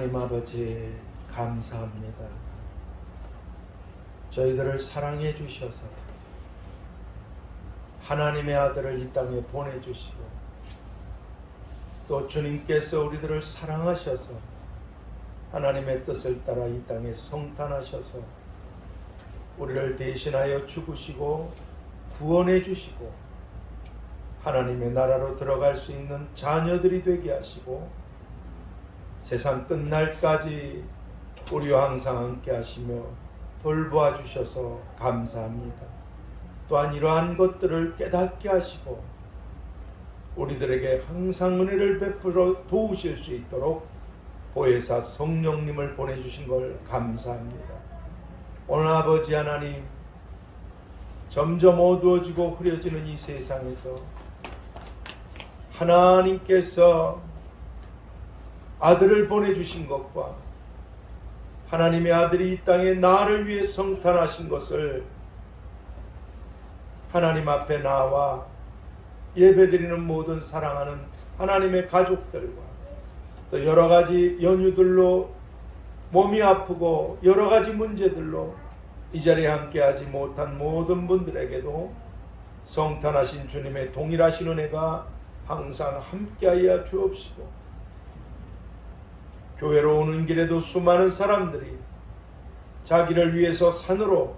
하나님 아버지 감사합니다. 저희들을 사랑해 주셔서 하나님의 아들을 이 땅에 보내주시고 또 주님께서 우리들을 사랑하셔서 하나님의 뜻을 따라 이 땅에 성탄하셔서 우리를 대신하여 죽으시고 구원해 주시고 하나님의 나라로 들어갈 수 있는 자녀들이 되게 하시고 세상 끝날까지 우리와 항상 함께 하시며 돌보아 주셔서 감사합니다. 또한 이러한 것들을 깨닫게 하시고 우리들에게 항상 은혜를 베풀어 도우실 수 있도록 보혜사 성령님을 보내주신 걸 감사합니다. 오늘 아버지 하나님, 점점 어두워지고 흐려지는 이 세상에서 하나님께서 아들을 보내주신 것과 하나님의 아들이 이 땅에 나를 위해 성탄하신 것을 하나님 앞에 나와 예배드리는 모든 사랑하는 하나님의 가족들과 또 여러 가지 연유들로 몸이 아프고 여러 가지 문제들로 이 자리에 함께하지 못한 모든 분들에게도 성탄하신 주님의 동일하신 은혜가 항상 함께하여 주옵시고 교회로 오는 길에도 수많은 사람들이 자기를 위해서 산으로,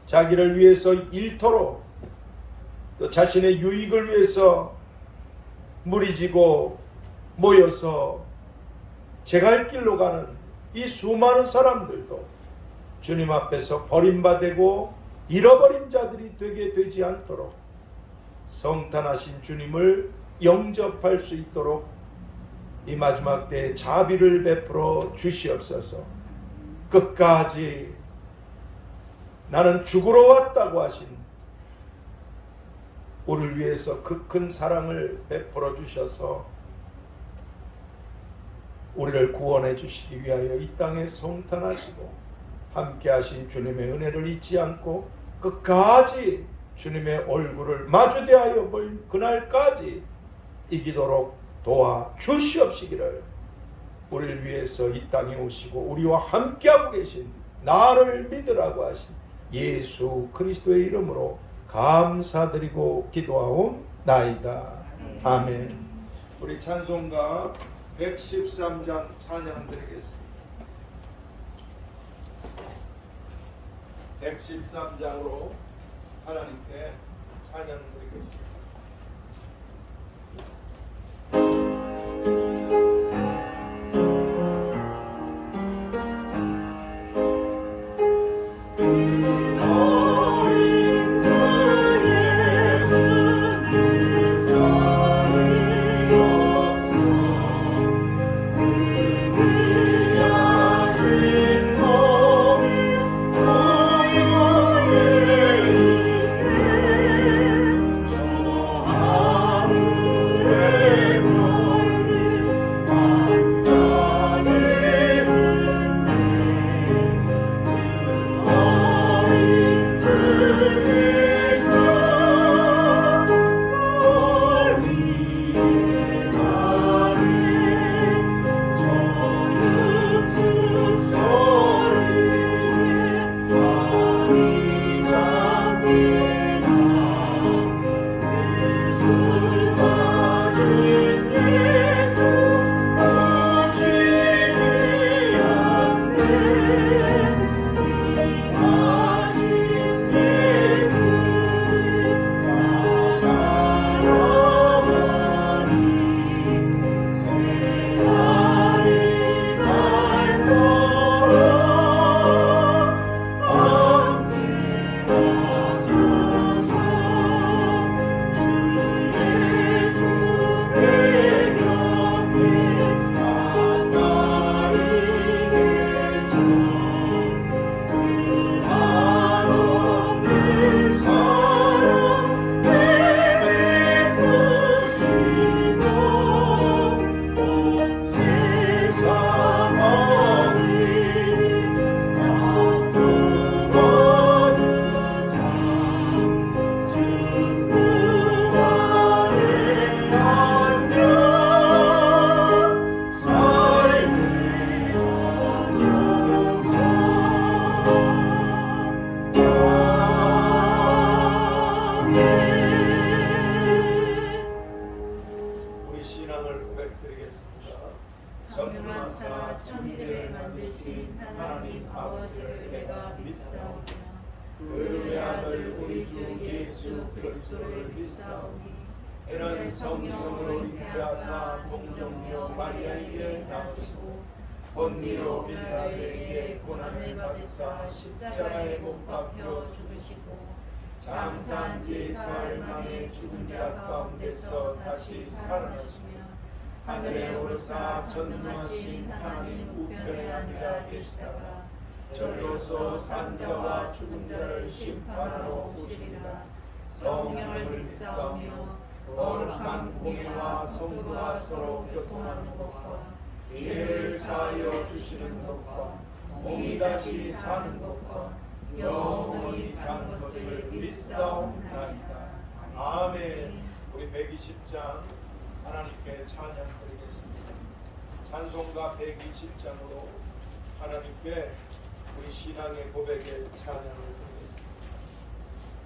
자기를 위해서 일터로, 또 자신의 유익을 위해서 무리지고 모여서 제갈 길로 가는 이 수많은 사람들도 주님 앞에서 버림받고 잃어버린 자들이 되게 되지 않도록 성탄하신 주님을 영접할 수 있도록 이 마지막 때에 자비를 베풀어 주시옵소서. 끝까지 나는 죽으러 왔다고 하신 우리를 위해서 그 큰 사랑을 베풀어 주셔서 우리를 구원해 주시기 위하여 이 땅에 성탄하시고 함께 하신 주님의 은혜를 잊지 않고 끝까지 주님의 얼굴을 마주대하여 볼 그날까지 이기도록 도와 주시옵시기를 우리를 위해서 이 땅에 오시고 우리와 함께하고 계신 나를 믿으라고 하신 예수 그리스도의 이름으로 감사드리고 기도하옵나이다. 아멘. 우리 찬송가 113장 찬양 드리겠습니다. 113장으로 하나님께 찬양 드리겠습니다. 전능하사 천지를 만드신 하나님 아버지를 내가 믿사오며 그 외아들 우리 주 예수 그리스도를 믿사오니 이는 성령으로 잉태하사 동정녀 마리아에게 나시고 본디오 빌라도에게 고난을 받으사 십자가에 못 박혀 죽으시고 장사한 뒤 사흘 만에 죽은 자 가운데서 다시 살아나시며 하늘에 오르사 전능하신 하나님 우편에 앉아 계시다가 절로서 산 자와 죽은 자를 심판하러 오시리라. 성령을 믿사오며 거룩한 공예와 성도가 서로 교통하는 것과 죄를 사하여 주시는 것과 몸이 다시 사는 것과 영원히 사는 것을 믿사옵나이다. 아멘. 우리 120장 하나님께 찬양드리겠습니다. 찬송가 120장으로 하나님께 우리 신앙의 고백의 찬양을 드리겠습니다.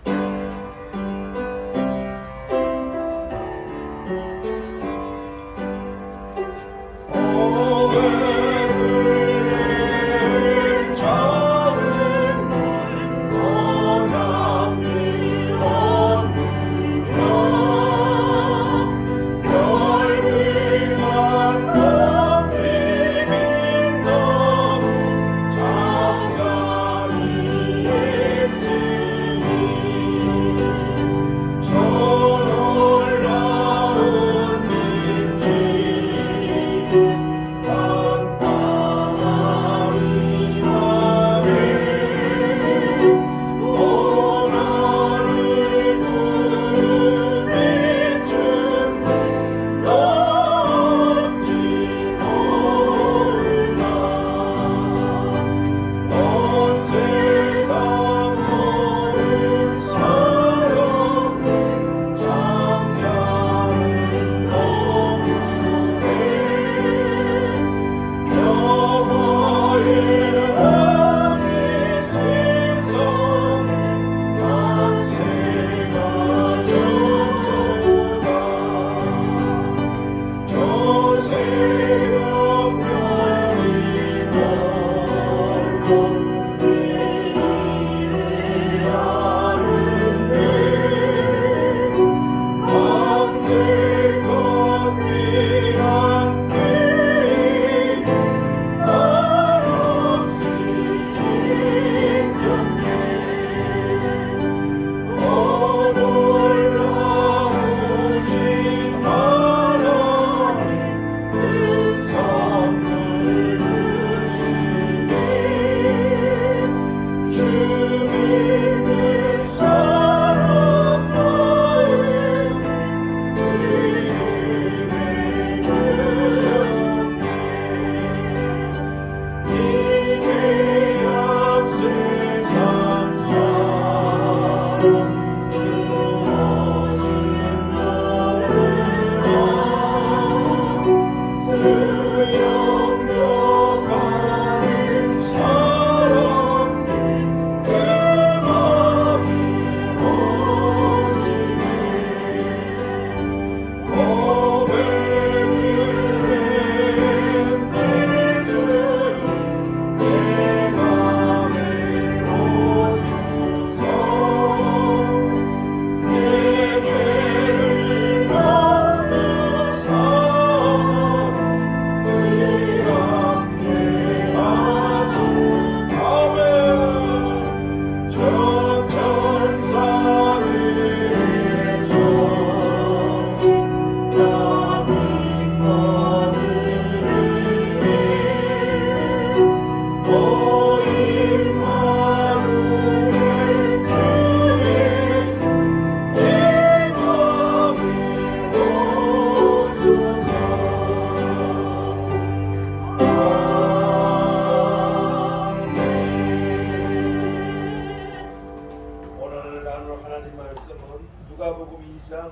누가복음 2장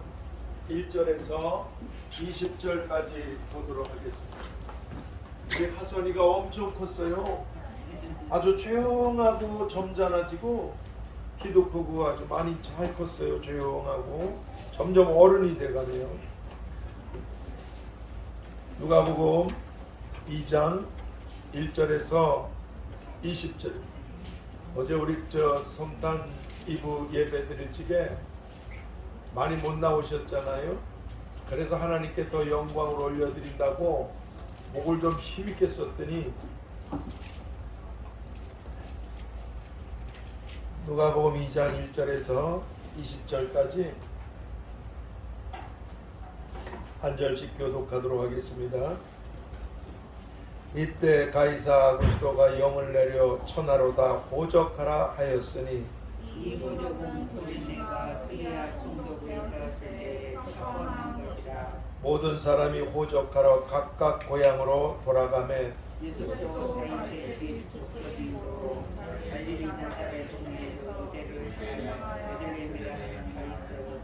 1절에서 20절까지 보도록 하겠습니다. 우리 하선이가 엄청 컸어요. 아주 조용하고 점잖아지고 키도 크고 아주 많이 잘 컸어요. 조용하고 점점 어른이 돼가네요. 누가복음 2장 1절에서 20절. 어제 우리 성탄 이브 예배 드릴 적에 많이 못 나오셨잖아요. 그래서 하나님께 더 영광을 올려드린다고 목을 좀 힘있게 썼더니 누가복음 2장 1절에서 20절까지 한 절씩 교독하도록 하겠습니다. 이때 가이사 아구스토가 영을 내려 천하로 다 호적하라 하였으니 이 호적은 고린네가 수리아 총독을 되었을 때 처언한 것이라. 모든 사람이 호적하러 각각 고향으로 돌아가매 유독도 다윗의 집 족속으로 갈릴리 나사렛 동네에서 때를 베들레헴이라 하는 가이사로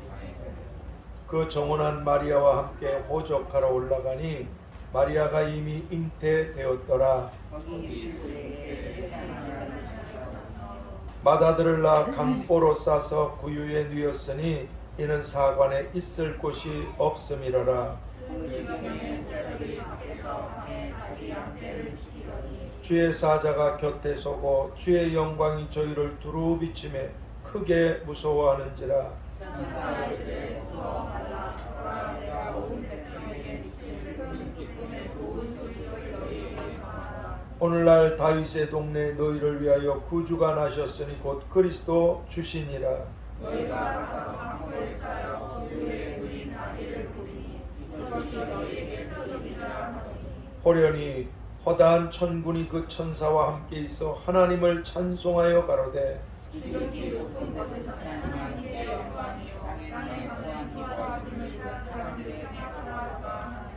그 정혼한 마리아와 함께 호적하러 올라가니 마리아가 이미 잉태되었더라. 거기 있을 때에 해산하는 맏아들을 낳아 강보로 싸서 구유에 누였으니 이는 사관에 있을 곳이 없음이러라. 주의 사자가 곁에 서고 주의 영광이 저희를 두루 비치매 크게 무서워하는지라. 오늘날 다윗의 동네에 너희를 위하여 구주가 나셨으니 곧 그리스도 주시니라. 너희가 가서 강보에 쌓여 그의 부인 아기를 부리니 그것이 너희에게 표적이라 하니 호련히 허다한 천군이 그 천사와 함께 있어 하나님을 찬송하여 가로되 지극히 높은 곳에서 하나님의 영광이요 땅에서는 기뻐하심을 입은 사람들의 평화로가 하나라.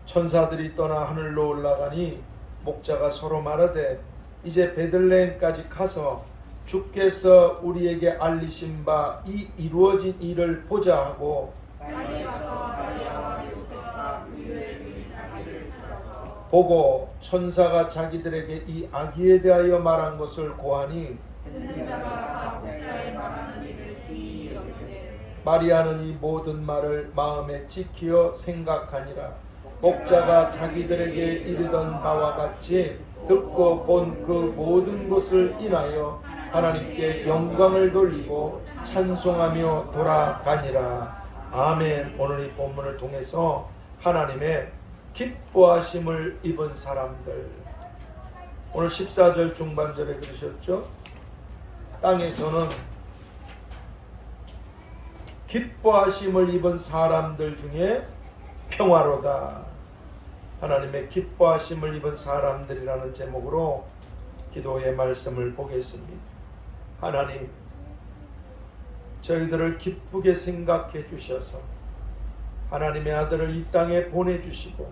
천사들이 떠나 하늘로 올라가니 목자가 서로 말하되 이제 베들레헴까지 가서 주께서 우리에게 알리신 바 이 이루어진 일을 보자 하고 빨리 가서 마리아와 요셉과 그의 부인 아기를 찾아서 보고 천사가 자기들에게 이 아기에 대하여 말한 것을 고하니 듣는 자가 다 목자의 말하는 일을 기이히 여기되 마리아는 이 모든 말을 마음에 지키어 생각하니라. 목자가 자기들에게 이르던 바와 같이 듣고 본 그 모든 것을 인하여 하나님께 영광을 돌리고 찬송하며 돌아가니라. 아멘. 오늘 이 본문을 통해서 하나님의 기뻐하심을 입은 사람들, 오늘 14절 중반절에 그러셨죠. 땅에서는 기뻐하심을 입은 사람들 중에 평화로다. 하나님의 기뻐하심을 입은 사람들이라는 제목으로 기도의 말씀을 보겠습니다. 하나님, 저희들을 기쁘게 생각해 주셔서 하나님의 아들을 이 땅에 보내주시고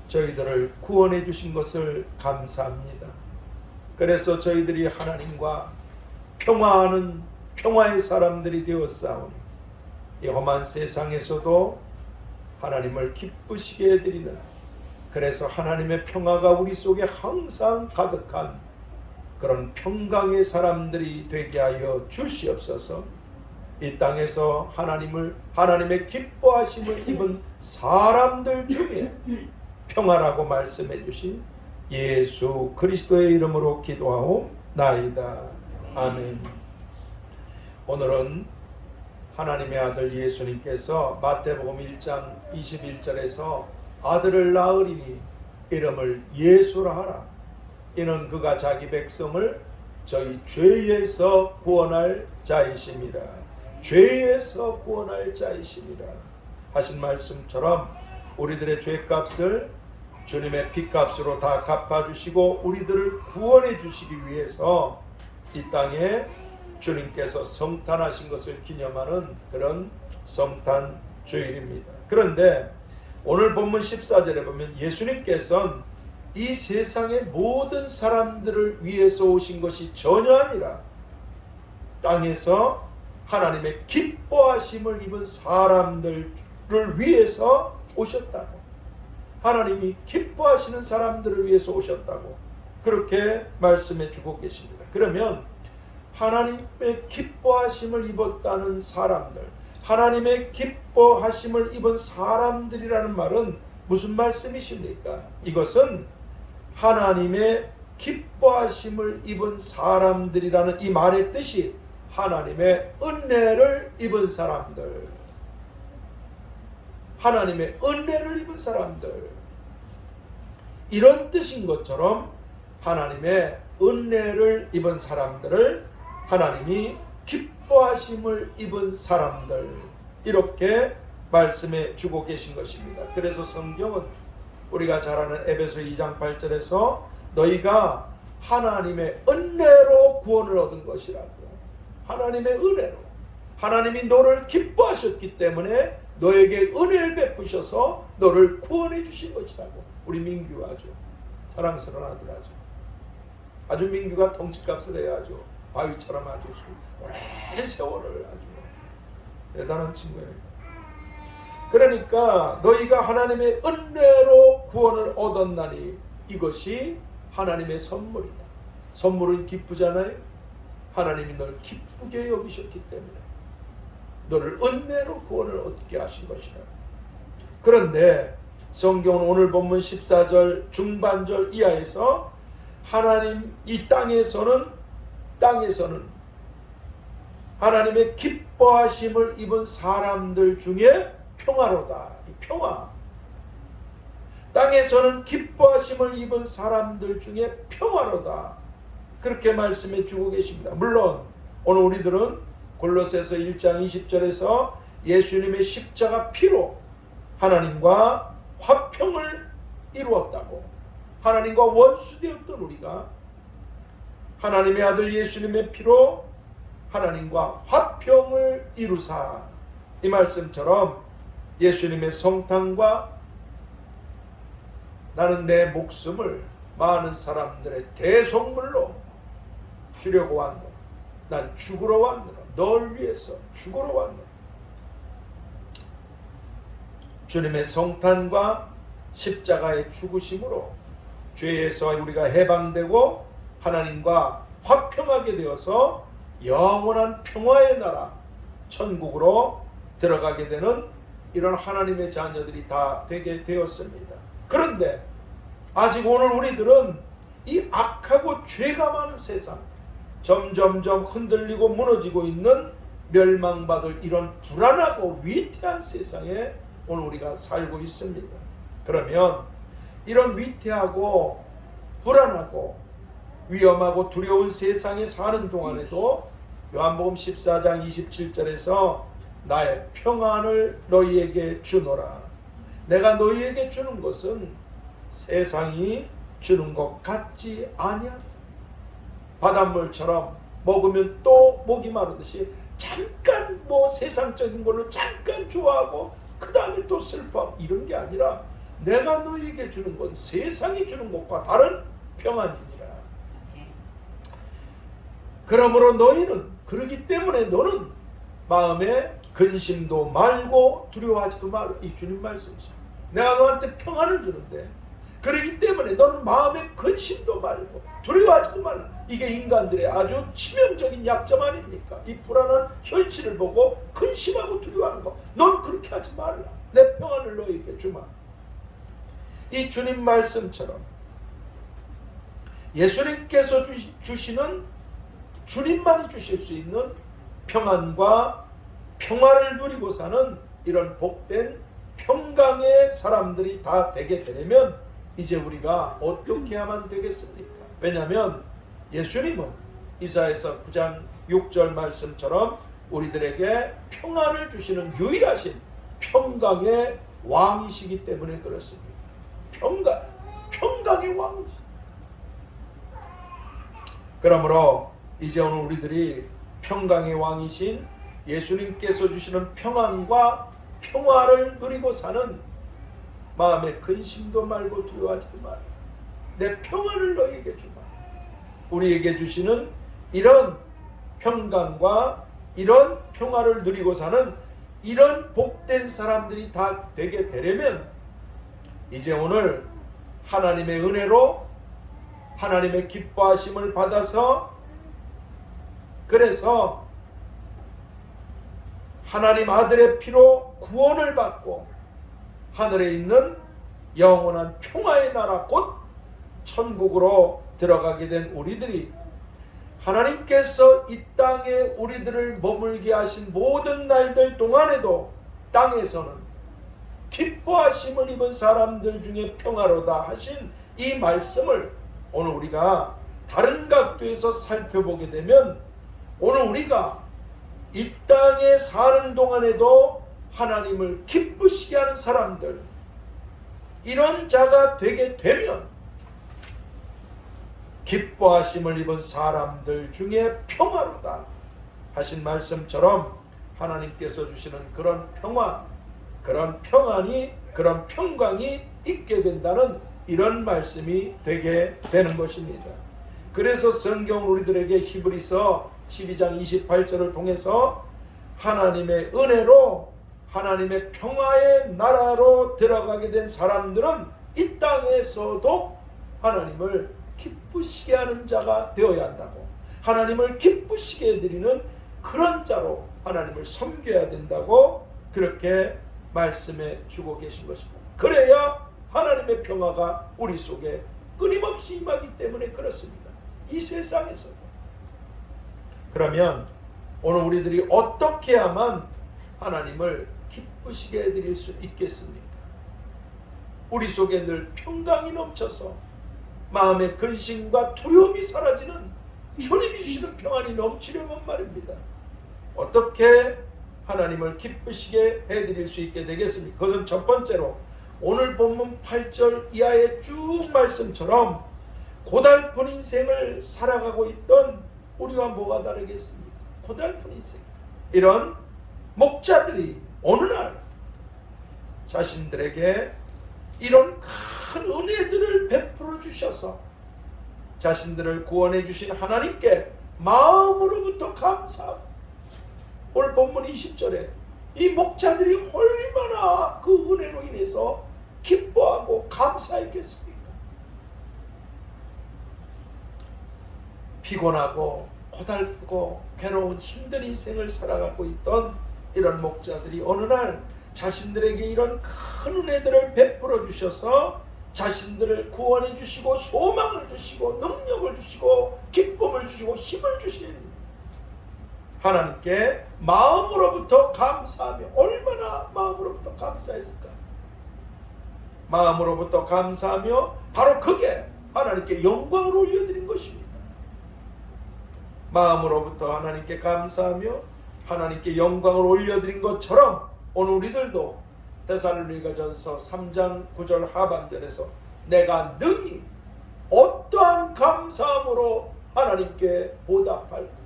저희들을 구원해 주신 것을 감사합니다. 그래서 저희들이 하나님과 평화하는 평화의 사람들이 되었사오니 이 험한 세상에서도 하나님을 기쁘시게 해드리는, 그래서 하나님의 평화가 우리 속에 항상 가득한 그런 평강의 사람들이 되게 하여 주시옵소서. 이 땅에서 하나님의 기뻐하심을 입은 사람들 중에 평화라고 말씀해 주신 예수 그리스도의 이름으로 기도하옵나이다. 아멘. 오늘은 하나님의 아들 예수님께서 마태복음 1장 21절에서 아들을 낳으리니 이름을 예수라 하라. 이는 그가 자기 백성을 저희 죄에서 구원할 자이심이라. 죄에서 구원할 자이심이라 하신 말씀처럼 우리들의 죄값을 주님의 피값으로 다 갚아주시고 우리들을 구원해 주시기 위해서 이 땅에 주님께서 성탄하신 것을 기념하는 그런 성탄 주일입니다. 그런데 오늘 본문 14절에 보면 예수님께서는 이 세상의 모든 사람들을 위해서 오신 것이 전혀 아니라 땅에서 하나님의 기뻐하심을 입은 사람들을 위해서 오셨다고, 하나님이 기뻐하시는 사람들을 위해서 오셨다고 그렇게 말씀해 주고 계십니다. 그러면 하나님의 기뻐하심을 입었다는 사람들, 하나님의 기뻐하심을 입은 사람들이라는 말은 무슨 말씀이십니까? 이것은 하나님의 기뻐하심을 입은 사람들이라는 이 말의 뜻이 하나님의 은혜를 입은 사람들, 하나님의 은혜를 입은 사람들, 이런 뜻인 것처럼 하나님의 은혜를 입은 사람들을 하나님이 기뻐하심을 입은 사람들, 이렇게 말씀해 주고 계신 것입니다. 그래서 성경은 우리가 잘 아는 에베소 2장 8절에서 너희가 하나님의 은혜로 구원을 얻은 것이라고, 하나님의 은혜로, 하나님이 너를 기뻐하셨기 때문에 너에게 은혜를 베푸셔서 너를 구원해 주신 것이라고. 우리 민규가 아주 사랑스러운 아들, 아주 민규가 덩치값을 해야죠. 바위처럼 아주 오랜 세월을 아주 대단한 친구예요. 그러니까 너희가 하나님의 은혜로 구원을 얻었나니 이것이 하나님의 선물이다. 선물은 기쁘잖아요. 하나님이 널 기쁘게 여기셨기 때문에 너를 은혜로 구원을 얻게 하신 것이다. 그런데 성경은 오늘 본문 14절 중반절 이하에서 하나님 이 땅에서는 하나님의 기뻐하심을 입은 사람들 중에 평화로다. 이 평화. 땅에서는 기뻐하심을 입은 사람들 중에 평화로다. 그렇게 말씀해 주고 계십니다. 물론 오늘 우리들은 골로새서 1장 20절에서 예수님의 십자가 피로 하나님과 화평을 이루었다고, 하나님과 원수되었던 우리가 하나님의 아들 예수님의 피로 하나님과 화평을 이루사, 이 말씀처럼 예수님의 성탄과 나는 내 목숨을 많은 사람들의 대속물로 주려고 왔노라. 난 죽으러 왔노라. 널 위해서 죽으러 왔노라. 주님의 성탄과 십자가의 죽으심으로 죄에서 우리가 해방되고 하나님과 화평하게 되어서 영원한 평화의 나라 천국으로 들어가게 되는 이런 하나님의 자녀들이 다 되게 되었습니다. 그런데 아직 오늘 우리들은 이 악하고 죄가 많은 세상, 점점점 흔들리고 무너지고 있는 멸망받을 이런 불안하고 위태한 세상에 오늘 우리가 살고 있습니다. 그러면 이런 위태하고 불안하고 위험하고 두려운 세상에 사는 동안에도 요한복음 14장 27절에서 나의 평안을 너희에게 주노라. 내가 너희에게 주는 것은 세상이 주는 것 같지 아니하다. 바닷물처럼 먹으면 또 목이 마르듯이 잠깐 세상적인 걸로 잠깐 좋아하고 그 다음에 또 슬퍼, 이런 게 아니라 내가 너희에게 주는 건 세상이 주는 것과 다른 평안이니라. 그러므로 너희는, 그러기 때문에 너는 마음에 근심도 말고 두려워하지도 말라. 이 주님 말씀이죠. 내가 너한테 평안을 주는데 그러기 때문에 너는 마음에 근심도 말고 두려워하지도 말라. 이게 인간들의 아주 치명적인 약점 아닙니까? 이 불안한 현실을 보고 근심하고 두려워하는 거. 넌 그렇게 하지 말라. 내 평안을 너에게 주마. 이 주님 말씀처럼 예수님께서 주시는, 주님만이 주실 수 있는 평안과 평화를 누리고 사는 이런 복된 평강의 사람들이 다 되게 되려면 이제 우리가 어떻게 하면 되겠습니까? 왜냐하면 예수님은 이사야서 9장 6절 말씀처럼 우리들에게 평안을 주시는 유일하신 평강의 왕이시기 때문에 그렇습니다. 평강의 왕이시. 그러므로 이제 오늘 우리들이 평강의 왕이신 예수님께서 주시는 평안과 평화를 누리고 사는 마음에 근심도 말고 두려워하지도 말라. 내 평안을 너희에게 주마. 우리에게 주시는 이런 평강과 이런 평화를 누리고 사는 이런 복된 사람들이 다 되게 되려면 이제 오늘 하나님의 은혜로 하나님의 기뻐하심을 받아서, 그래서 하나님 아들의 피로 구원을 받고 하늘에 있는 영원한 평화의 나라 곧 천국으로 들어가게 된 우리들이 하나님께서 이 땅에 우리들을 머물게 하신 모든 날들 동안에도 땅에서는 기뻐하심을 입은 사람들 중에 평화로다 하신 이 말씀을 오늘 우리가 다른 각도에서 살펴보게 되면 오늘 우리가 이 땅에 사는 동안에도 하나님을 기쁘시게 하는 사람들, 이런 자가 되게 되면 기뻐하심을 입은 사람들 중에 평화로다 하신 말씀처럼 하나님께서 주시는 그런 평화, 그런 평안이, 그런 평강이 있게 된다는 이런 말씀이 되게 되는 것입니다. 그래서 성경 우리들에게 히브리서 12장 28절을 통해서 하나님의 은혜로 하나님의 평화의 나라로 들어가게 된 사람들은 이 땅에서도 하나님을 기쁘시게 하는 자가 되어야 한다고, 하나님을 기쁘시게 해드리는 그런 자로 하나님을 섬겨야 된다고 그렇게 말씀해 주고 계신 것입니다. 그래야 하나님의 평화가 우리 속에 끊임없이 임하기 때문에 그렇습니다. 이 세상에서도. 그러면 오늘 우리들이 어떻게 해야만 하나님을 기쁘시게 해드릴 수 있겠습니까? 우리 속에 늘 평강이 넘쳐서 마음의 근심과 두려움이 사라지는 주님이 주시는 평안이 넘치려면 말입니다. 어떻게 하나님을 기쁘시게 해드릴 수 있게 되겠습니까? 그것은 첫 번째로 오늘 본문 8절 이하의 쭉 말씀처럼 고달픈 인생을 살아가고 있던 우리와 뭐가 다르겠습니까? 고달픈 인생. 이런 목자들이 어느 날 자신들에게 이런 큰 은혜들을 베풀어 주셔서 자신들을 구원해 주신 하나님께 마음으로부터 감사하고, 오늘 본문 20절에 이 목자들이 얼마나 그 은혜로 인해서 기뻐하고 감사했겠습니까? 피곤하고 고달프고 괴로운 힘든 인생을 살아가고 있던 이런 목자들이 어느 날 자신들에게 이런 큰 은혜들을 베풀어 주셔서 자신들을 구원해 주시고 소망을 주시고 능력을 주시고 기쁨을 주시고 힘을 주신 하나님께 마음으로부터 감사하며, 얼마나 마음으로부터 감사했을까? 마음으로부터 감사하며 바로 그게 하나님께 영광을 올려드린 것입니다. 마음으로부터 하나님께 감사하며 하나님께 영광을 올려드린 것처럼 오늘 우리들도 데살로니가전서 3장 9절 하반절에서 내가 능히 어떠한 감사함으로 하나님께 보답할까?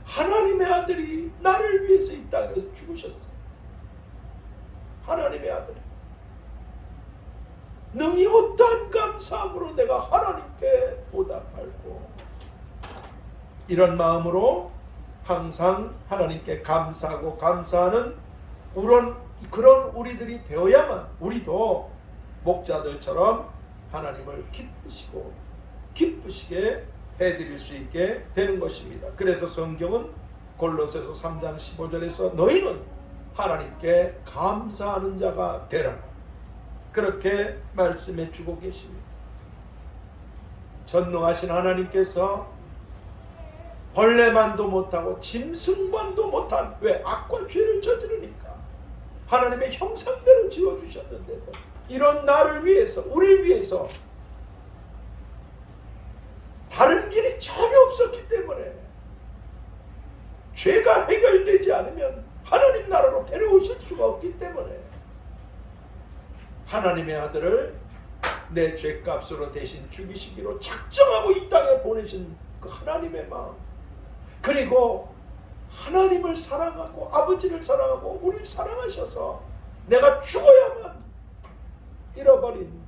하나님의 아들이 나를 위해서 이 땅에서 죽으셨어요. 하나님의 아들이 능히 어떠한 감사함으로 내가 하나님께 보답할고, 이런 마음으로 항상 하나님께 감사하고 감사하는 그런 우리들이 되어야만 우리도 목자들처럼 하나님을 기쁘시게 해드릴 수 있게 되는 것입니다. 그래서 성경은 골로새서 3장 15절에서 너희는 하나님께 감사하는 자가 되라, 그렇게 말씀해 주고 계십니다. 전능하신 하나님께서 벌레만도 못하고 짐승만도 못한, 왜? 악과 죄를 저지르니까 하나님의 형상대로 지어주셨는데도 이런 나를 위해서, 우리를 위해서 다른 길이 전혀 없었기 때문에, 죄가 해결되지 않으면 하나님 나라로 데려오실 수가 없기 때문에 하나님의 아들을 내 죄값으로 대신 죽이시기로 작정하고 이 땅에 보내신 그 하나님의 마음, 그리고 하나님을 사랑하고 아버지를 사랑하고 우리를 사랑하셔서 내가 죽어야만 잃어버린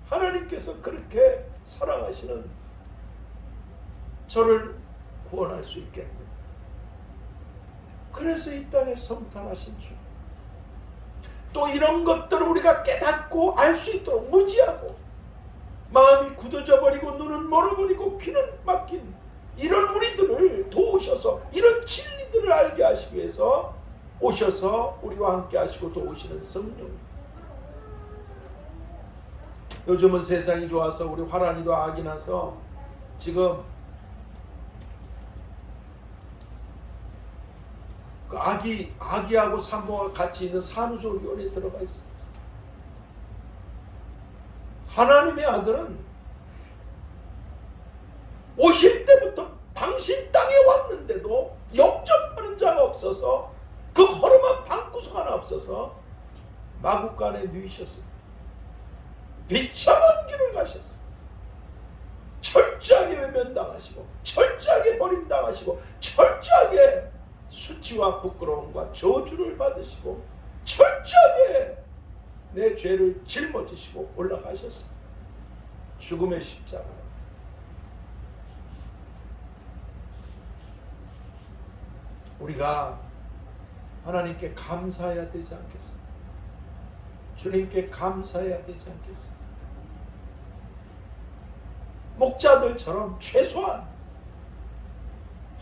하나님께서 그렇게 사랑하시는 저를 구원할 수 있겠고, 그래서 이 땅에 성탄하신 주, 또 이런 것들을 우리가 깨닫고 알 수 있도록 무지하고 마음이 굳어져 버리고 눈은 멀어버리고 귀는 막힌 이런 우리들을 도우셔서 이런 진리들을 알게 하시기 위해서 오셔서 우리와 함께 하시고 도우시는 성령, 요즘은 세상이 좋아서 우리 화란이도 악이 나서 지금 그 아기하고 산모가 같이 있는 산후조리원에 들어가 있어. 하나님의 아들은 오실 때부터 당신 땅에 왔는데도 영접하는 자가 없어서 그 허름한 방구석 하나 없어서 마구간에 누이셨어요. 비참한 길을 가셨어요. 철저하게 외면당하시고 철저하게 버림당하시고 철저하게 수치와 부끄러움과 저주를 받으시고 철저하게 내 죄를 짊어지시고 올라가셨어요. 죽음의 십자가. 우리가 하나님께 감사해야 되지 않겠어요? 주님께 감사해야 되지 않겠어요? 목자들처럼 최소한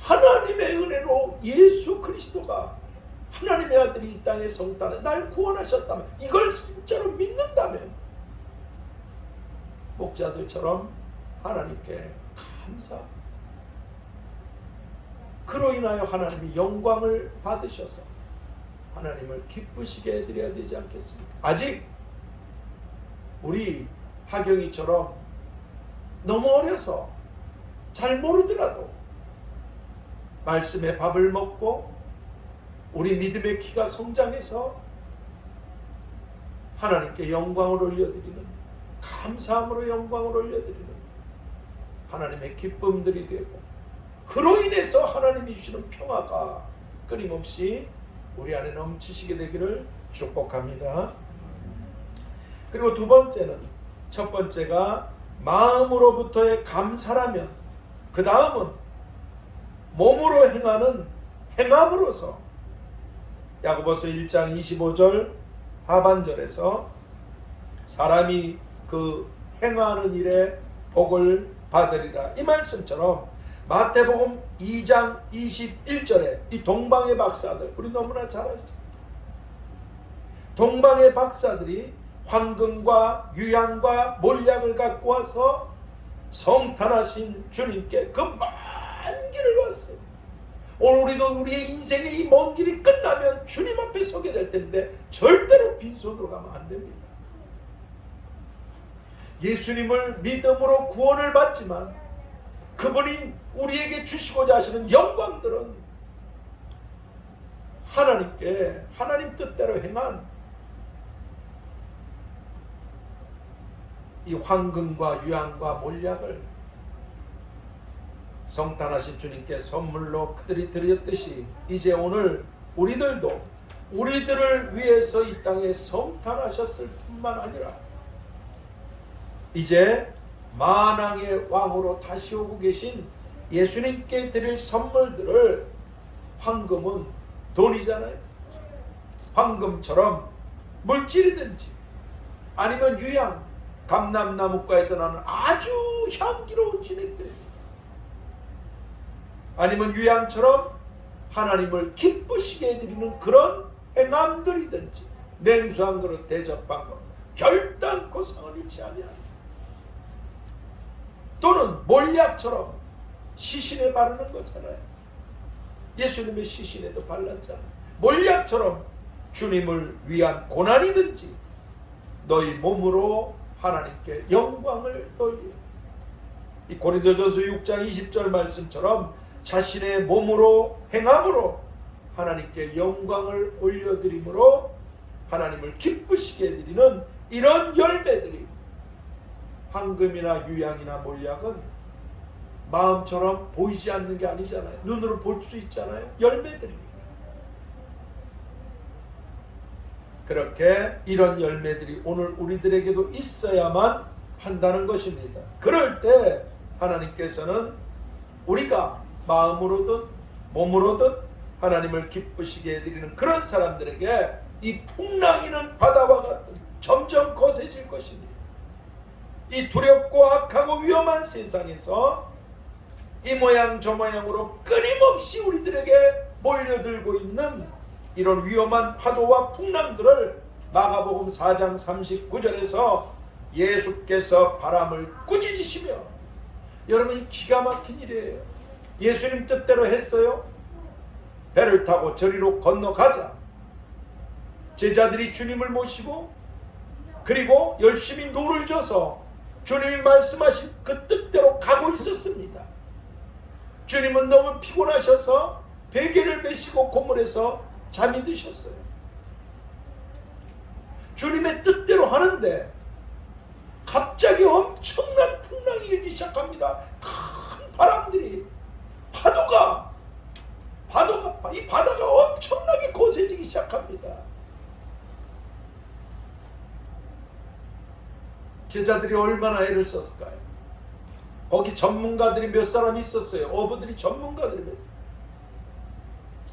하나님의 은혜로 예수 그리스도가 하나님의 아들이 이 땅에 성탄에 날 구원하셨다면, 이걸 진짜로 믿는다면 목자들처럼 하나님께 감사, 그로 인하여 하나님이 영광을 받으셔서 하나님을 기쁘시게 해드려야 되지 않겠습니까? 아직 우리 하경이처럼 너무 어려서 잘 모르더라도 말씀의 밥을 먹고 우리 믿음의 키가 성장해서 하나님께 영광을 올려드리는, 감사함으로 영광을 올려드리는 하나님의 기쁨들이 되고, 그로 인해서 하나님이 주시는 평화가 끊임없이 우리 안에 넘치시게 되기를 축복합니다. 그리고 두 번째는, 첫 번째가 마음으로부터의 감사라면, 그 다음은 몸으로 행하는 행함으로서 야고보서 1장 25절 하반절에서 사람이 그 행하는 일에 복을 받으리라, 이 말씀처럼 마태복음 2장 21절에 이 동방의 박사들, 우리 너무나 잘 아시죠? 동방의 박사들이 황금과 유향과 몰약을 갖고 와서 성탄하신 주님께 그 먼 길을 왔어요. 오늘 우리도 우리의 인생의 이 먼 길이 끝나면 주님 앞에 서게 될 텐데 절대로 빈손으로 가면 안 됩니다. 예수님을 믿음으로 구원을 받지만 그분이 우리에게 주시고자 하시는 영광들은 하나님께, 하나님 뜻대로 행한 이 황금과 유향과 몰약을 성탄하신 주님께 선물로 그들이 드렸듯이, 이제 오늘 우리들도 우리들을 위해서 이 땅에 성탄하셨을 뿐만 아니라 이제 만왕의 왕으로 다시 오고 계신 예수님께 드릴 선물들을, 황금은 돈이잖아요. 황금처럼 물질이든지 아니면 유향, 감람나무가에서 나는 아주 향기로운 진액들, 아니면 유향처럼 하나님을 기쁘시게 해드리는 그런 행함들이든지, 냉수 한 그릇 대접한 것 결단코 상을 잃지 아니하니, 또는 몰약처럼 시신에 바르는 거잖아요. 예수님의 시신에도 발랐잖아요. 몰약처럼 주님을 위한 고난이든지 너희 몸으로 하나님께 영광을 돌려, 이 고린도전서 6장 20절 말씀처럼 자신의 몸으로 행함으로 하나님께 영광을 올려드림으로 하나님을 기쁘시게 해드리는 이런 열매들이, 황금이나 유향이나 몰약은 마음처럼 보이지 않는 게 아니잖아요. 눈으로 볼 수 있잖아요. 열매들입니다. 그렇게 이런 열매들이 오늘 우리들에게도 있어야만 한다는 것입니다. 그럴 때 하나님께서는 우리가 마음으로든 몸으로든 하나님을 기쁘시게 해드리는 그런 사람들에게 이 풍랑이는 바다와 같은 점점 거세질 것입니다. 이 두렵고 악하고 위험한 세상에서 이 모양 저 모양으로 끊임없이 우리들에게 몰려들고 있는 이런 위험한 파도와 풍랑들을 마가복음 4장 39절에서 예수께서 바람을 꾸짖으시며, 여러분 이 기가 막힌 일이에요. 예수님 뜻대로 했어요. 배를 타고 저리로 건너가자. 제자들이 주님을 모시고 그리고 열심히 노를 져서 주님이 말씀하신 그 뜻대로 가고 있었습니다. 주님은 너무 피곤하셔서 베개를 메시고 고물에서 잠이 드셨어요. 주님의 뜻대로 하는데 갑자기 엄청난 풍랑이 일기 시작합니다. 큰 바람들이, 이 바다가 엄청나게 거세지기 시작합니다. 제자들이 얼마나 애를 썼을까요? 거기 전문가들이 몇 사람 있었어요. 어부들이 전문가들이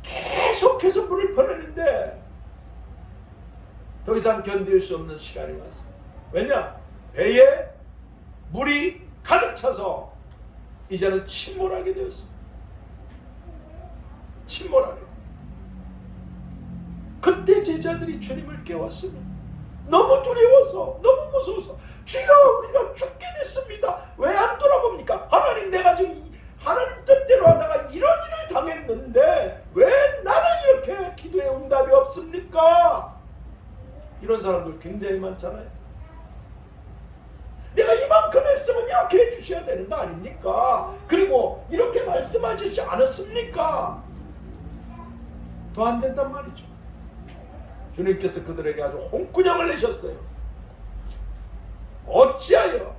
계속해서 물을 퍼내는데 더 이상 견딜 수 없는 시간이 왔어요. 왜냐? 배에 물이 가득 차서 이제는 침몰하게 되었습니다. 침몰하게. 그때 제자들이 주님을 깨웠습니다. 너무 두려워서, 너무 무서워서, 주여 우리가 죽게 됐습니다. 왜 안 돌아봅니까? 하나님, 내가 지금 하나님 뜻대로 하다가 이런 일을 당했는데 왜 나는 이렇게 기도에 응답이 없습니까? 이런 사람들 굉장히 많잖아요. 내가 이만큼 했으면 이렇게 해주셔야 되는 거 아닙니까? 그리고 이렇게 말씀하시지 않았습니까? 더 안 된단 말이죠. 주님께서 그들에게 아주 홍군형을 내셨어요. 어찌하여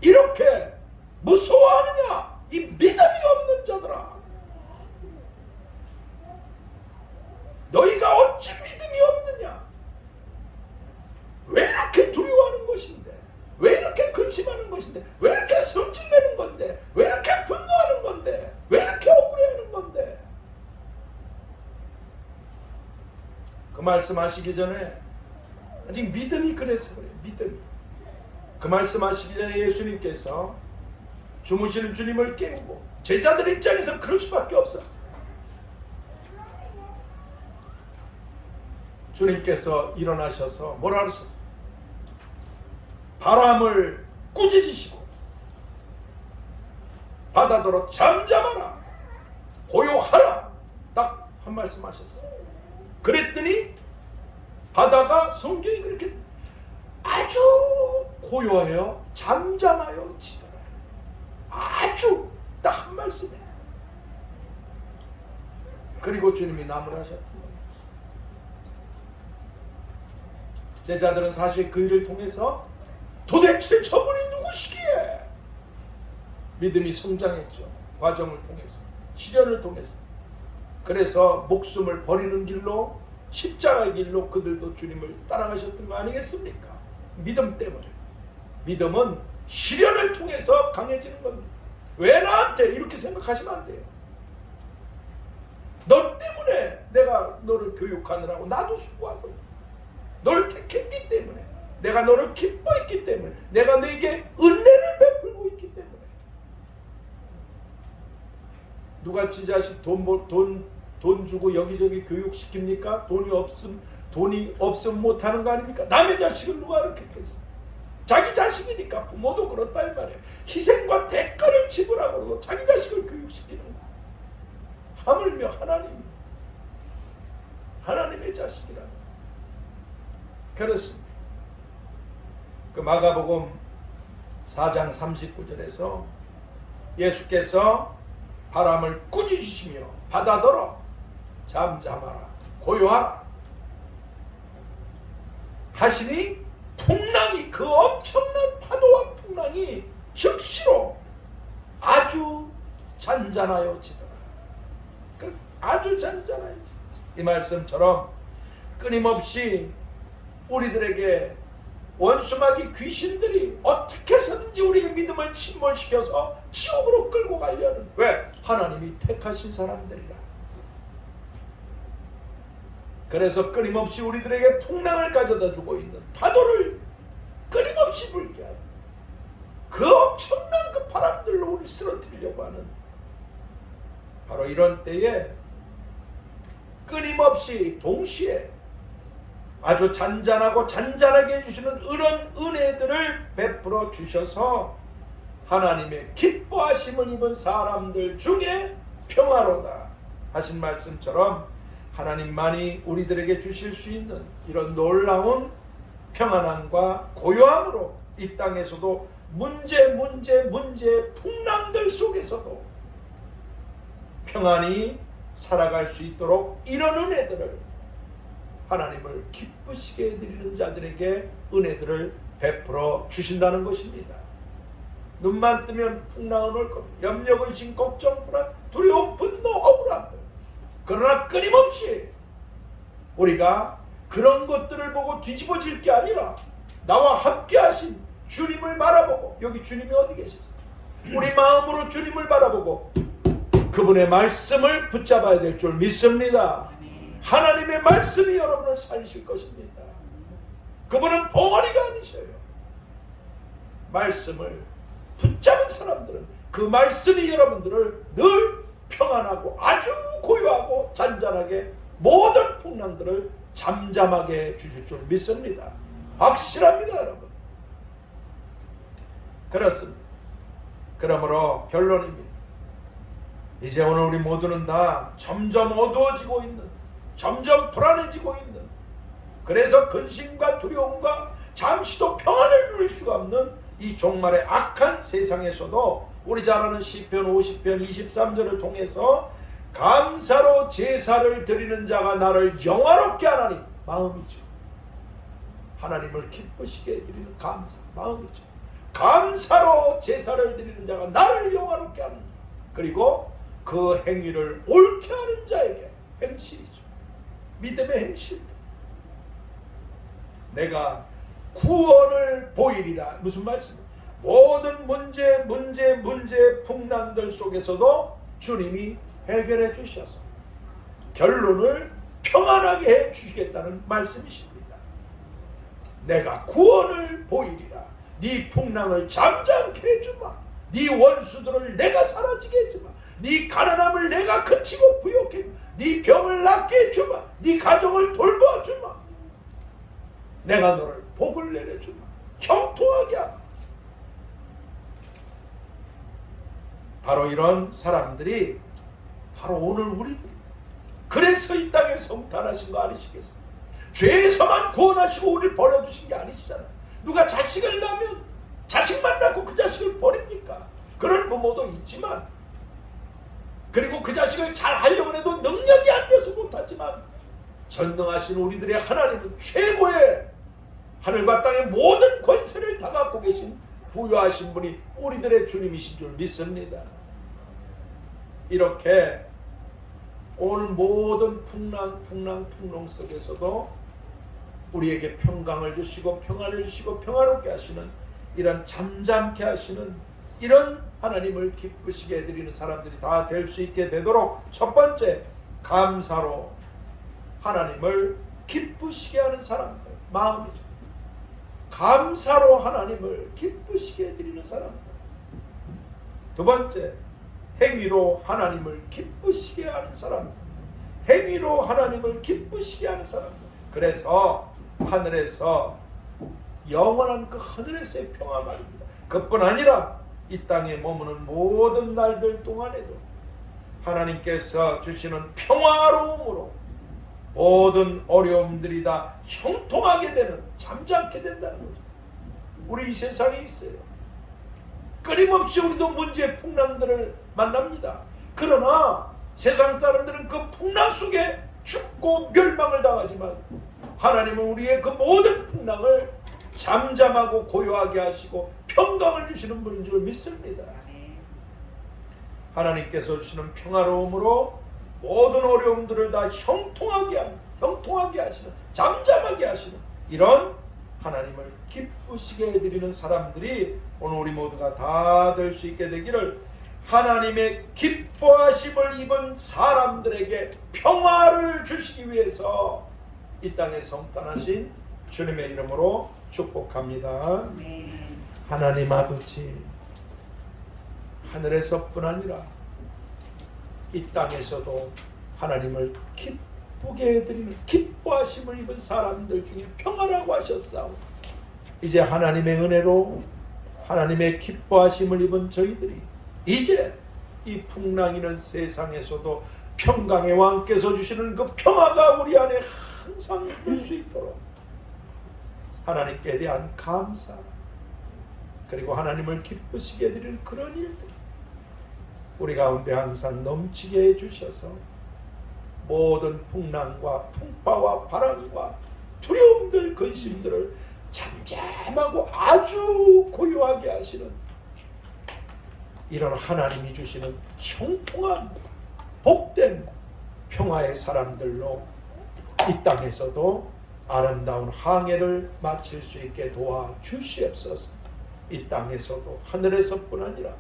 이렇게 무서워하느냐, 이 믿음이 없는 자들아. 너희가 어찌 믿음이 없느냐? 왜 이렇게 두려워하는 것인데, 왜 이렇게 근심하는 것인데, 왜 이렇게 성질내는 건데, 왜 이렇게 분노하는 건데, 왜 이렇게 억울해하는 건데. 그 말씀하시기 전에 아직 믿음이 그래서 그래요. 믿음이. 그 말씀하시기 전에 예수님께서 주무시는 주님을 깨우고, 제자들 입장에서 그럴 수밖에 없었어요. 주님께서 일어나셔서 뭐라 하셨어요? 바람을 꾸짖으시고 바다더러 잠잠하라, 고요하라, 딱 한 말씀 하셨어요. 그랬더니 바다가, 성경이 그렇게 아주 고요하여 잠잠하여 지더라. 아주 딱 한 말씀에. 그리고 주님이 나무라셨던 거예요. 제자들은 사실 그 일을 통해서 도대체 저분이 누구시기에 믿음이 성장했죠. 과정을 통해서, 시련을 통해서. 그래서 목숨을 버리는 길로, 십자가의 길로 그들도 주님을 따라가셨던 거 아니겠습니까? 믿음 때문에. 믿음은 시련을 통해서 강해지는 겁니다. 왜 나한테 이렇게 생각하시면 안 돼요. 너 때문에 내가 너를 교육하느라고 나도 수고하고, 널 택했기 때문에, 내가 너를 기뻐했기 때문에, 내가 너에게 은혜를 베풀고 있기 때문에. 누가 지 자식 돈 주고 여기저기 교육시킵니까? 돈이 없으면 못하는 거 아닙니까? 남의 자식을 누가 그렇게 했어? 자기 자식이니까 부모도 그렇다 이 말이에요. 희생과 대가를 지불하고 자기 자식을 교육시키는 거. 하물며 하나님의 자식이라. 그렇습니다. 그 마가복음 4장 39절에서 예수께서 바람을 꾸짖으시며 바다더러 잠잠하라, 고요하라 하시니 풍랑이, 그 엄청난 파도와 풍랑이 즉시로 아주 잔잔하여 지더라. 아주 잔잔하여. 이 말씀처럼 끊임없이 우리들에게 원수마귀 귀신들이 어떻게 해서든지 우리의 믿음을 침몰시켜서 지옥으로 끌고 가려는, 왜? 하나님이 택하신 사람들이라. 그래서 끊임없이 우리들에게 풍랑을 가져다 주고 있는, 파도를 끊임없이 불게 하는, 그 엄청난 그 바람들로 우리를 쓰러뜨리려고 하는, 바로 이런 때에 끊임없이 동시에 아주 잔잔하고 잔잔하게 해주시는 이런 은혜들을 베풀어 주셔서 하나님의 기뻐하심을 입은 사람들 중에 평화로다 하신 말씀처럼 하나님만이 우리들에게 주실 수 있는 이런 놀라운 평안함과 고요함으로 이 땅에서도 문제 풍랑들 속에서도 평안히 살아갈 수 있도록 이런 은혜들을 하나님을 기쁘시게 해드리는 자들에게 은혜들을 베풀어 주신다는 것입니다. 눈만 뜨면 풍랑은 올 겁니다. 염려, 근심, 걱정, 불안, 두려움, 분노, 억울함들. 그러나 끊임없이 우리가 그런 것들을 보고 뒤집어질 게 아니라 나와 함께 하신 주님을 바라보고, 여기 주님이 어디 계셨어요? 우리 마음으로 주님을 바라보고 그분의 말씀을 붙잡아야 될 줄 믿습니다. 하나님의 말씀이 여러분을 살리실 것입니다. 그분은 벙어리가 아니셔요. 말씀을 붙잡은 사람들은 그 말씀이 여러분들을 늘 평안하고 아주 고요하고 잔잔하게 모든 풍랑들을 잠잠하게 해주실 줄 믿습니다. 확실합니다, 여러분. 그렇습니다. 그러므로 결론입니다. 이제 오늘 우리 모두는 다 점점 어두워지고 있는, 점점 불안해지고 있는, 그래서 근심과 두려움과 잠시도 평안을 누릴 수가 없는 이 종말의 악한 세상에서도 우리 잘 아는 시편 50편 23절을 통해서 감사로 제사를 드리는 자가 나를 영화롭게 하나니, 마음이죠. 하나님을 기쁘시게 해드리는 감사, 마음이죠. 감사로 제사를 드리는 자가 나를 영화롭게 하는, 그리고 그 행위를 옳게 하는 자에게, 행실이죠. 믿음의 행실. 내가 구원을 보이리라. 무슨 말씀이에요? 모든 문제 풍랑들 속에서도 주님이 해결해 주셔서 결론을 평안하게 해 주시겠다는 말씀이십니다. 내가 구원을 보이리라. 네 풍랑을 잠잠케 해주마. 네 원수들을 내가 사라지게 해주마. 네 가난함을 내가 그치고 부욕해. 네 병을 낫게 해주마. 네 가정을 돌봐주마. 내가 너를 복을 내려주마. 형통하게 하마. 바로 이런 사람들이 바로 오늘 우리들입니다. 그래서 이 땅에 성탄하신 거 아니시겠어요? 죄에서만 구원하시고 우리를 버려두신 게 아니시잖아요. 누가 자식을 낳으면 자식만 낳고 그 자식을 버립니까? 그런 부모도 있지만, 그리고 그 자식을 잘 하려고 해도 능력이 안 돼서 못하지만, 전능하신 우리들의 하나님은 최고의 하늘과 땅의 모든 권세를 다 갖고 계신 부유하신 분이 우리들의 주님이신 줄 믿습니다. 이렇게 오늘 모든 풍랑 속에서도 우리에게 평강을 주시고 평안을 주시고 평화롭게 하시는, 이런 잠잠케 하시는 이런 하나님을 기쁘시게 해드리는 사람들이 다 될 수 있게 되도록, 첫 번째, 감사로 하나님을 기쁘시게 하는 사람들, 마음이죠. 감사로 하나님을 기쁘시게 해드리는 사람들. 두 번째, 행위로 하나님을 기쁘시게 하는 사람들. 행위로 하나님을 기쁘시게 하는 사람들. 그래서 하늘에서 영원한 그 하늘에서의 평화 말입니다. 그뿐 아니라 이 땅에 머무는 모든 날들 동안에도 하나님께서 주시는 평화로움으로 모든 어려움들이 다 형통하게 되는, 잠잠게 된다는 거죠. 우리 이 세상에 있어요. 끊임없이 우리도 문제 풍랑들을 만납니다. 그러나 세상 사람들은 그 풍랑 속에 죽고 멸망을 당하지만 하나님은 우리의 그 모든 풍랑을 잠잠하고 고요하게 하시고 평강을 주시는 분인 줄 믿습니다. 하나님께서 주시는 평화로움으로 모든 어려움들을 다 형통하게 하시는, 잠잠하게 하시는 이런 하나님을 기쁘시게 해드리는 사람들이 오늘 우리 모두가 다 될 수 있게 되기를, 하나님의 기뻐하심을 입은 사람들에게 평화를 주시기 위해서 이 땅에 성탄하신 주님의 이름으로 축복합니다. 하나님 아버지, 하늘에서뿐 아니라 이 땅에서도 하나님을 기쁘게 해드리는 기뻐하심을 입은 사람들 중에 평안하고 하셨사오. 이제 하나님의 은혜로 하나님의 기뻐하심을 입은 저희들이 이제 이 풍랑이는 세상에서도 평강의 왕께서 주시는 그 평화가 우리 안에 항상 있을 수 있도록 하나님께 대한 감사 그리고 하나님을 기쁘시게 해드리는 그런 일들 우리 가운데 항상 넘치게 해주셔서 모든 풍랑과 풍파와 바람과 두려움들 근심들을 잠잠하고 아주 고요하게 하시는 이런 하나님이 주시는 형통한 복된 평화의 사람들로 이 땅에서도 아름다운 항해를 마칠 수 있게 도와주시옵소서. 이 땅에서도 하늘에서뿐 아니라